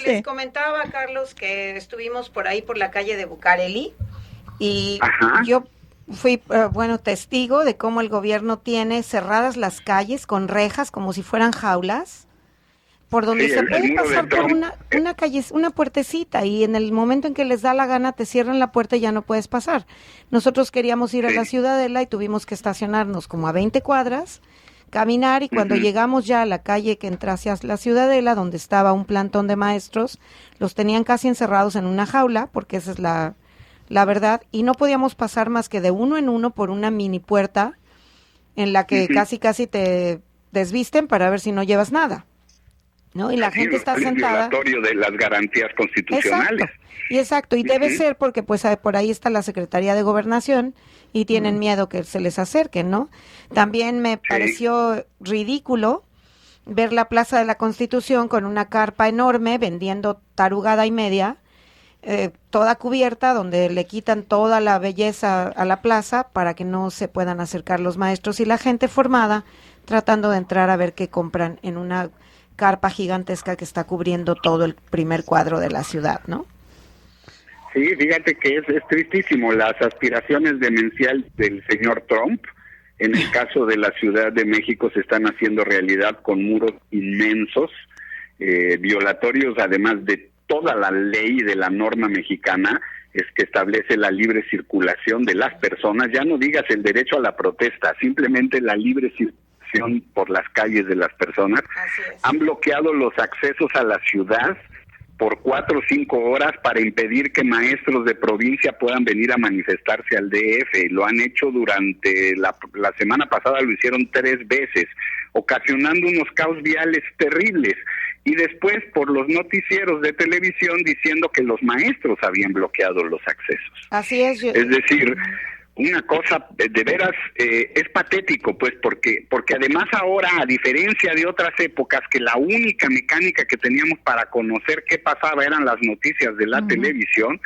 Les comentaba, Carlos, que estuvimos por ahí por la calle de Bucareli y yo fui, testigo de cómo el gobierno tiene cerradas las calles con rejas como si fueran jaulas, por donde se puede pasar por una calle, una puertecita, y en el momento en que les da la gana te cierran la puerta y ya no puedes pasar. Nosotros queríamos ir a la Ciudadela y tuvimos que estacionarnos como a 20 cuadras, caminar, y cuando llegamos ya a la calle que entra hacia la Ciudadela, donde estaba un plantón de maestros, los tenían casi encerrados en una jaula, porque esa es la verdad, y no podíamos pasar más que de uno en uno por una mini puerta en la que casi te desvisten para ver si no llevas nada, ¿no? Y la gente está sentada. Violatorio de las garantías constitucionales. Exacto, y debe ser porque pues por ahí está la Secretaría de Gobernación y tienen miedo que se les acerquen, ¿no? También me pareció ridículo ver la Plaza de la Constitución con una carpa enorme vendiendo tarugada y media, toda cubierta, donde le quitan toda la belleza a la plaza para que no se puedan acercar los maestros y la gente formada tratando de entrar a ver qué compran en una carpa gigantesca que está cubriendo todo el primer cuadro de la ciudad, ¿no? Sí, fíjate que es tristísimo las aspiraciones demenciales del señor Trump. En el caso de la Ciudad de México se están haciendo realidad con muros inmensos, violatorios además de toda la ley de la norma mexicana, es que establece la libre circulación de las personas, ya no digas el derecho a la protesta, simplemente la libre circulación por las calles de las personas. Han bloqueado los accesos a la ciudad por 4 o 5 horas para impedir que maestros de provincia puedan venir a manifestarse al DF. Lo han hecho durante la semana pasada, lo hicieron 3 veces, ocasionando unos caos viales terribles. Y después por los noticieros de televisión diciendo que los maestros habían bloqueado los accesos. Así es. Es decir, una cosa de veras es patético, pues, porque además ahora, a diferencia de otras épocas, que la única mecánica que teníamos para conocer qué pasaba eran las noticias de la televisión,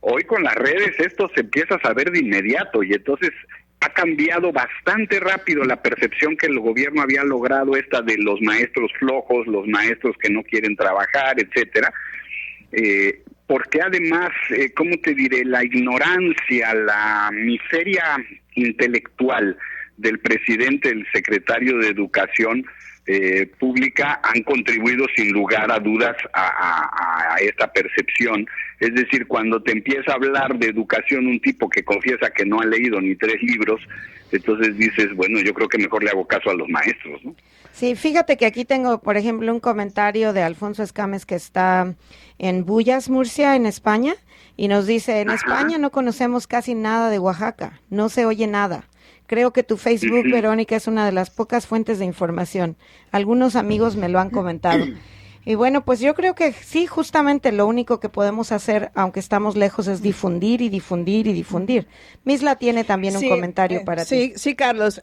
hoy con las redes esto se empieza a saber de inmediato, y entonces ha cambiado bastante rápido la percepción que el gobierno había logrado, esta de los maestros flojos, los maestros que no quieren trabajar, etcétera, porque además, ¿cómo te diré? La ignorancia, la miseria intelectual del presidente, el secretario de Educación Pública han contribuido sin lugar a dudas a esta percepción. Es decir, cuando te empieza a hablar de educación un tipo que confiesa que no ha leído ni 3 libros, entonces dices, bueno, yo creo que mejor le hago caso a los maestros, ¿no? Sí, fíjate que aquí tengo, por ejemplo, un comentario de Alfonso Escames que está en Bullas, Murcia, en España, y nos dice, en España no conocemos casi nada de Oaxaca, no se oye nada. Creo que tu Facebook, Verónica, es una de las pocas fuentes de información. Algunos amigos me lo han comentado. Y bueno, pues yo creo que sí, justamente lo único que podemos hacer, aunque estamos lejos, es difundir y difundir y difundir. Misla tiene también un comentario para ti. Sí, Carlos.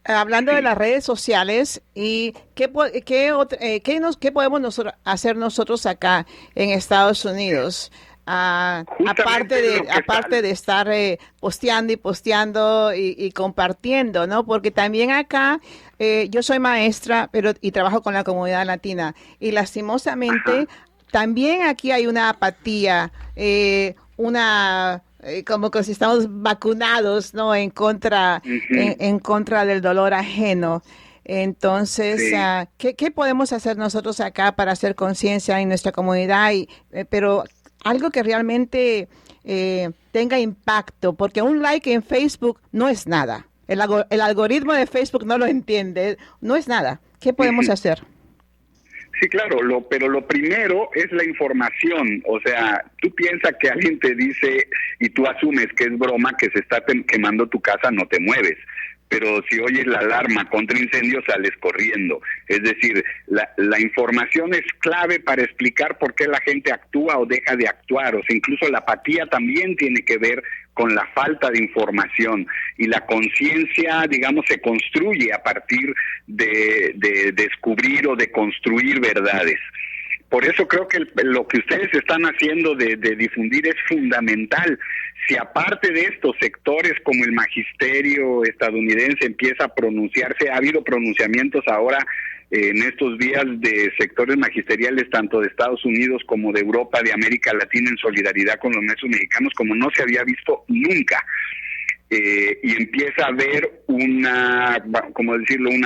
Hablando de las redes sociales, y ¿qué podemos hacer nosotros acá en Estados Unidos? Aparte de estar posteando y compartiendo, ¿no? Porque también acá yo soy maestra, y trabajo con la comunidad latina, y lastimosamente también aquí hay una apatía, como que si estamos vacunados, ¿no? En contra del dolor ajeno. Entonces, ¿qué podemos hacer nosotros acá para hacer conciencia en nuestra comunidad? Pero algo que realmente tenga impacto, porque un like en Facebook no es nada. El algoritmo de Facebook no lo entiende, no es nada. ¿Qué podemos hacer? Sí, claro, pero lo primero es la información. O sea, tú piensas que alguien te dice y tú asumes que es broma, que se está quemando tu casa, no te mueves. Pero si oyes la alarma contra incendios, sales corriendo. Es decir, la información es clave para explicar por qué la gente actúa o deja de actuar. O sea, incluso la apatía también tiene que ver con la falta de información. Y la conciencia, digamos, se construye a partir de descubrir o de construir verdades. Por eso creo que lo que ustedes están haciendo de difundir es fundamental. Si aparte de estos sectores como el magisterio estadounidense empieza a pronunciarse, ha habido pronunciamientos ahora en estos días de sectores magisteriales tanto de Estados Unidos como de Europa, de América Latina, en solidaridad con los maestros mexicanos como no se había visto nunca. Y empieza a haber una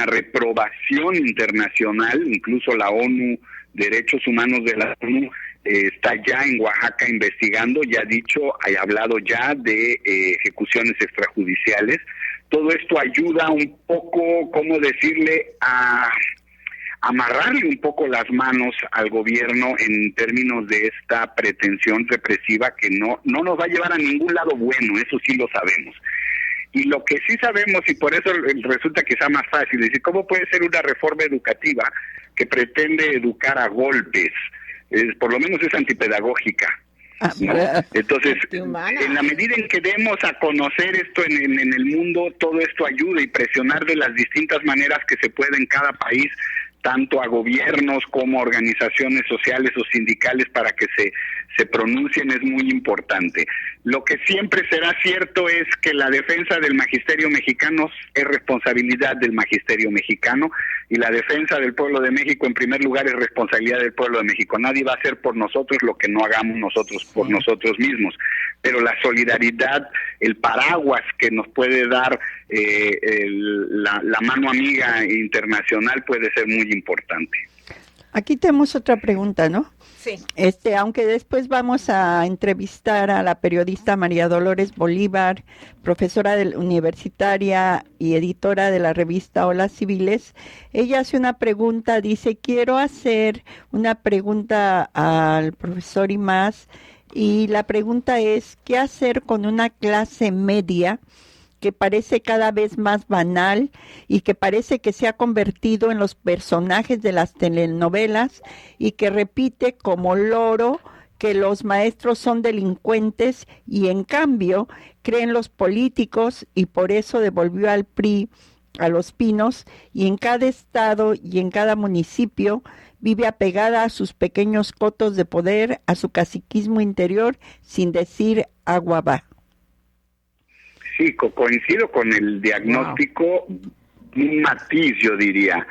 reprobación internacional. Incluso la ONU, Derechos Humanos de la ONU, está ya en Oaxaca investigando, ya ha hablado ya de ejecuciones extrajudiciales. Todo esto ayuda un poco, a amarrarle un poco las manos al gobierno en términos de esta pretensión represiva que no nos va a llevar a ningún lado bueno, eso sí lo sabemos. Y lo que sí sabemos, y por eso resulta quizá más fácil, decir, ¿cómo puede ser una reforma educativa que pretende educar a golpes? Por lo menos es antipedagógica, ¿no? Entonces, en la medida en que demos a conocer esto en el mundo, todo esto ayuda, y presionar de las distintas maneras que se puede en cada país, tanto a gobiernos como a organizaciones sociales o sindicales, para que se pronuncien, es muy importante. Lo que siempre será cierto es que la defensa del magisterio mexicano es responsabilidad del magisterio mexicano, y la defensa del pueblo de México en primer lugar es responsabilidad del pueblo de México. Nadie va a hacer por nosotros lo que no hagamos nosotros por nosotros mismos, pero la solidaridad, el paraguas que nos puede dar la mano amiga internacional, puede ser muy importante. Aquí tenemos otra pregunta, ¿no? Sí. Aunque después vamos a entrevistar a la periodista María Dolores Bolívar, profesora universitaria y editora de la revista Olas Civiles, ella hace una pregunta, dice, quiero hacer una pregunta al profesor Imaz, y la pregunta es, ¿qué hacer con una clase media que parece cada vez más banal y que parece que se ha convertido en los personajes de las telenovelas y que repite como loro que los maestros son delincuentes y en cambio creen los políticos, y por eso devolvió al PRI a Los Pinos, y en cada estado y en cada municipio vive apegada a sus pequeños cotos de poder, a su caciquismo interior, sin decir agua va? Sí, coincido con el diagnóstico. Wow. Un matiz, yo diría.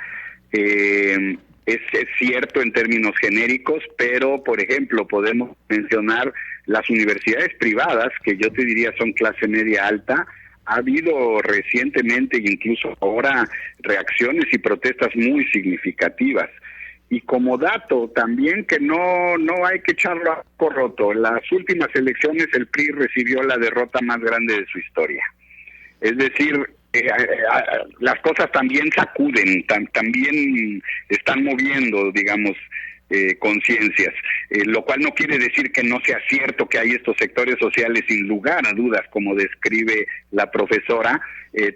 Es cierto en términos genéricos, pero, por ejemplo, podemos mencionar las universidades privadas, que yo te diría son clase media alta. Ha habido recientemente, incluso ahora, reacciones y protestas muy significativas. Y como dato también, que no hay que echarlo a poco roto, en las últimas elecciones el PRI recibió la derrota más grande de su historia. Es decir, las cosas también sacuden, también están moviendo, digamos, conciencias, lo cual no quiere decir que no sea cierto que hay estos sectores sociales, sin lugar a dudas, como describe la profesora.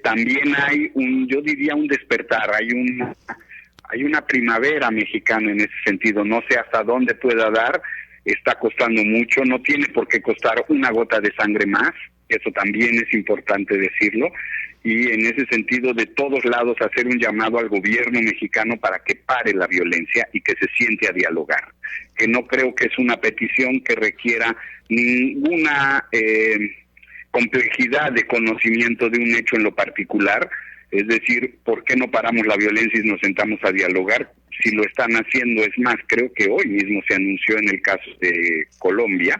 También hay yo diría un despertar, hay una primavera mexicana en ese sentido. No sé hasta dónde pueda dar, está costando mucho, no tiene por qué costar una gota de sangre más, eso también es importante decirlo, y en ese sentido de todos lados hacer un llamado al gobierno mexicano para que pare la violencia y que se siente a dialogar, que no creo que es una petición que requiera ninguna complejidad de conocimiento de un hecho en lo particular. Es decir, ¿por qué no paramos la violencia y nos sentamos a dialogar? Si lo están haciendo, es más, creo que hoy mismo se anunció en el caso de Colombia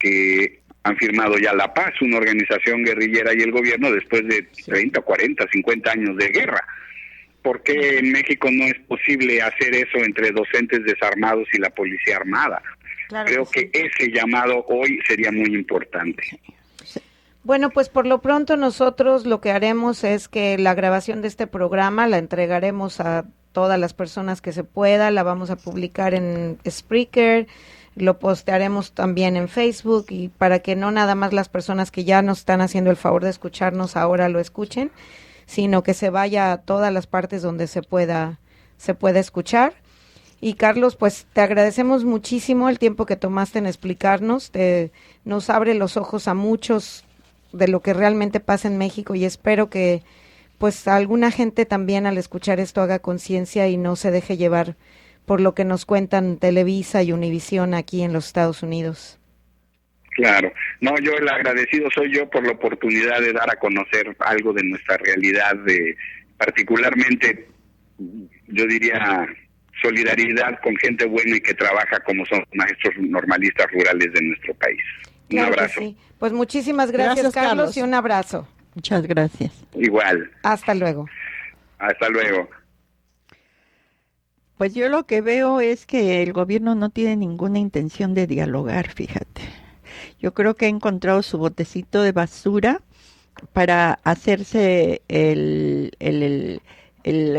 que han firmado ya la paz, una organización guerrillera y el gobierno, después de 30, 40, 50 años de guerra. ¿Por qué en México no es posible hacer eso entre docentes desarmados y la policía armada? Claro, creo que ese llamado hoy sería muy importante. Bueno, pues por lo pronto nosotros lo que haremos es que la grabación de este programa la entregaremos a todas las personas que se pueda, la vamos a publicar en Spreaker, lo postearemos también en Facebook, y para que no nada más las personas que ya nos están haciendo el favor de escucharnos ahora lo escuchen, sino que se vaya a todas las partes donde se pueda escuchar. Y Carlos, pues te agradecemos muchísimo el tiempo que tomaste en explicarnos, nos abre los ojos a muchos de lo que realmente pasa en México, y espero que pues alguna gente también al escuchar esto haga conciencia y no se deje llevar por lo que nos cuentan Televisa y Univisión aquí en los Estados Unidos. Claro, no, yo el agradecido soy yo por la oportunidad de dar a conocer algo de nuestra realidad, particularmente yo diría, solidaridad con gente buena y que trabaja como son maestros normalistas rurales de nuestro país. Claro, un abrazo. sí. Pues muchísimas gracias, Carlos, y un abrazo. Muchas gracias. Igual. Hasta luego. Hasta luego. Pues yo lo que veo es que el gobierno no tiene ninguna intención de dialogar, fíjate. Yo creo que ha encontrado su botecito de basura para hacerse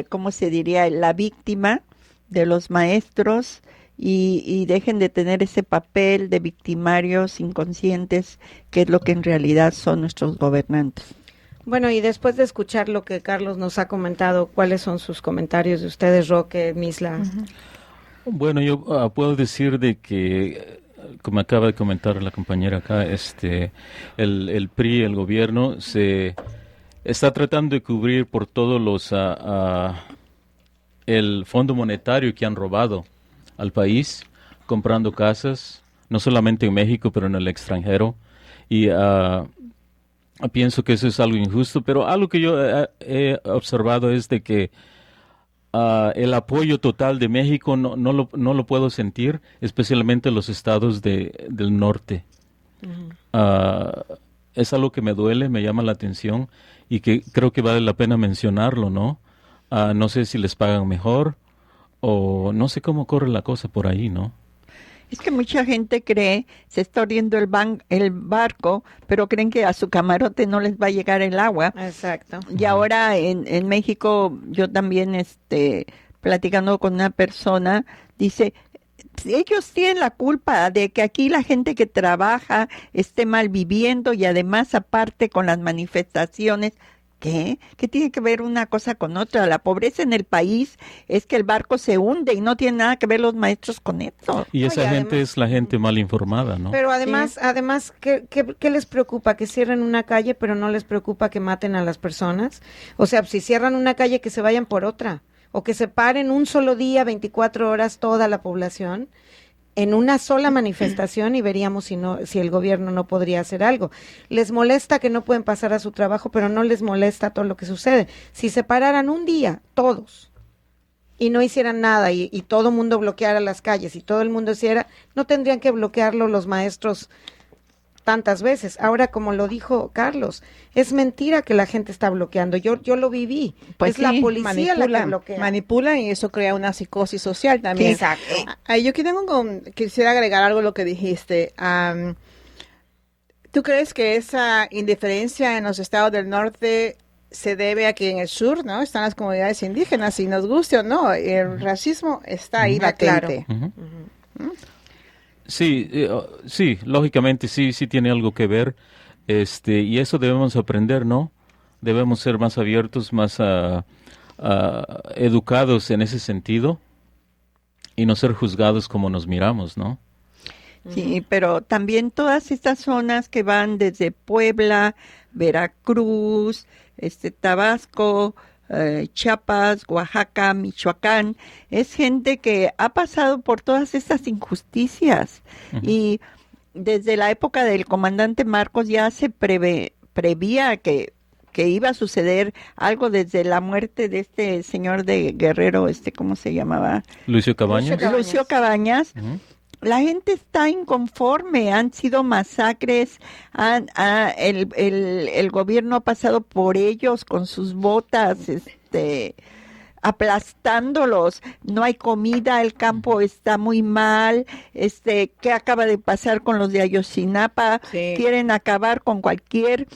¿cómo se diría? La víctima de los maestros y dejen de tener ese papel de victimarios inconscientes, que es lo que en realidad son nuestros gobernantes. Bueno, y después de escuchar lo que Carlos nos ha comentado, ¿cuáles son sus comentarios de ustedes, Roque, Misla? Bueno, yo puedo decir de que, como acaba de comentar la compañera acá, el PRI, el gobierno, se está tratando de cubrir por todos los el Fondo Monetario que han robado al país, comprando casas, no solamente en México, pero en el extranjero, y pienso que eso es algo injusto, pero algo que yo he observado es de que el apoyo total de México no lo puedo sentir, especialmente en los estados del norte. Es algo que me duele, me llama la atención y que creo que vale la pena mencionarlo, ¿no? No sé si les pagan mejor o no sé cómo corre la cosa por ahí, ¿no? Es que mucha gente cree, se está hundiendo el barco, pero creen que a su camarote no les va a llegar el agua. Exacto. Y ahora en México, yo también platicando con una persona, dice, ellos tienen la culpa de que aquí la gente que trabaja esté mal viviendo y además aparte con las manifestaciones. ¿Qué? ¿Qué tiene que ver una cosa con otra? La pobreza en el país es que el barco se hunde y no tiene nada que ver los maestros con esto. Y esa gente es la gente mal informada, ¿no? Pero además, ¿qué les preocupa? ¿Que cierren una calle, pero no les preocupa que maten a las personas? O sea, si cierran una calle, que se vayan por otra. O que se paren un solo día, 24 horas, toda la población en una sola manifestación y veríamos si el gobierno no podría hacer algo. Les molesta que no pueden pasar a su trabajo, pero no les molesta todo lo que sucede. Si se pararan un día, todos, y no hicieran nada y todo el mundo bloqueara las calles y todo el mundo hiciera, no tendrían que bloquearlo los maestros tantas veces. Ahora, como lo dijo Carlos, es mentira que la gente está bloqueando. Yo lo viví. Pues es la sí, policía la que bloquea. Manipula y eso crea una psicosis social también. Exacto. Yo quisiera agregar algo a lo que dijiste. ¿Tú crees que esa indiferencia en los estados del norte se debe a que en el sur, ¿no? Están las comunidades indígenas, y nos guste o no, el racismo está ahí latente. Claro. Sí, sí, lógicamente sí tiene algo que ver, y eso debemos aprender, ¿no? Debemos ser más abiertos, más educados en ese sentido y no ser juzgados como nos miramos, ¿no? Sí, pero también todas estas zonas que van desde Puebla, Veracruz, Tabasco, Chiapas, Oaxaca, Michoacán, es gente que ha pasado por todas estas injusticias. Y desde la época del comandante Marcos ya se prevía que iba a suceder algo desde la muerte de este señor de Guerrero, ¿cómo se llamaba? Lucio Cabañas. Lucio Cabañas. La gente está inconforme, han sido masacres, el gobierno ha pasado por ellos con sus botas, aplastándolos, no hay comida, el campo está muy mal, ¿qué acaba de pasar con los de Ayotzinapa? Sí. Quieren acabar con cualquier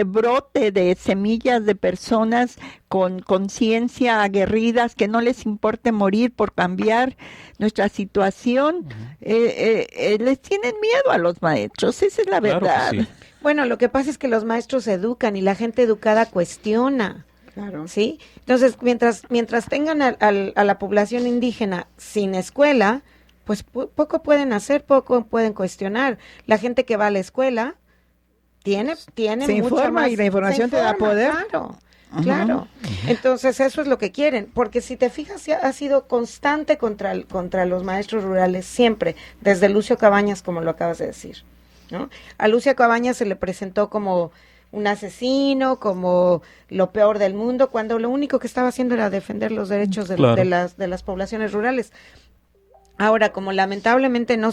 brote de semillas de personas con conciencia aguerridas, que no les importe morir por cambiar nuestra situación. Les tienen miedo a los maestros, esa es la verdad. Claro que sí. Bueno, lo que pasa es que los maestros educan y la gente educada cuestiona. Claro. ¿Sí? Entonces, mientras tengan a la población indígena sin escuela, pues poco pueden hacer, poco pueden cuestionar. La gente que va a la escuela tiene Se mucha informa más, y la información te da poder. Claro. Entonces, eso es lo que quieren, porque si te fijas, ha sido constante contra los maestros rurales siempre, desde Lucio Cabañas, como lo acabas de decir, ¿no? A Lucio Cabañas se le presentó como un asesino, como lo peor del mundo, cuando lo único que estaba haciendo era defender los derechos de las poblaciones rurales. Ahora, como lamentablemente no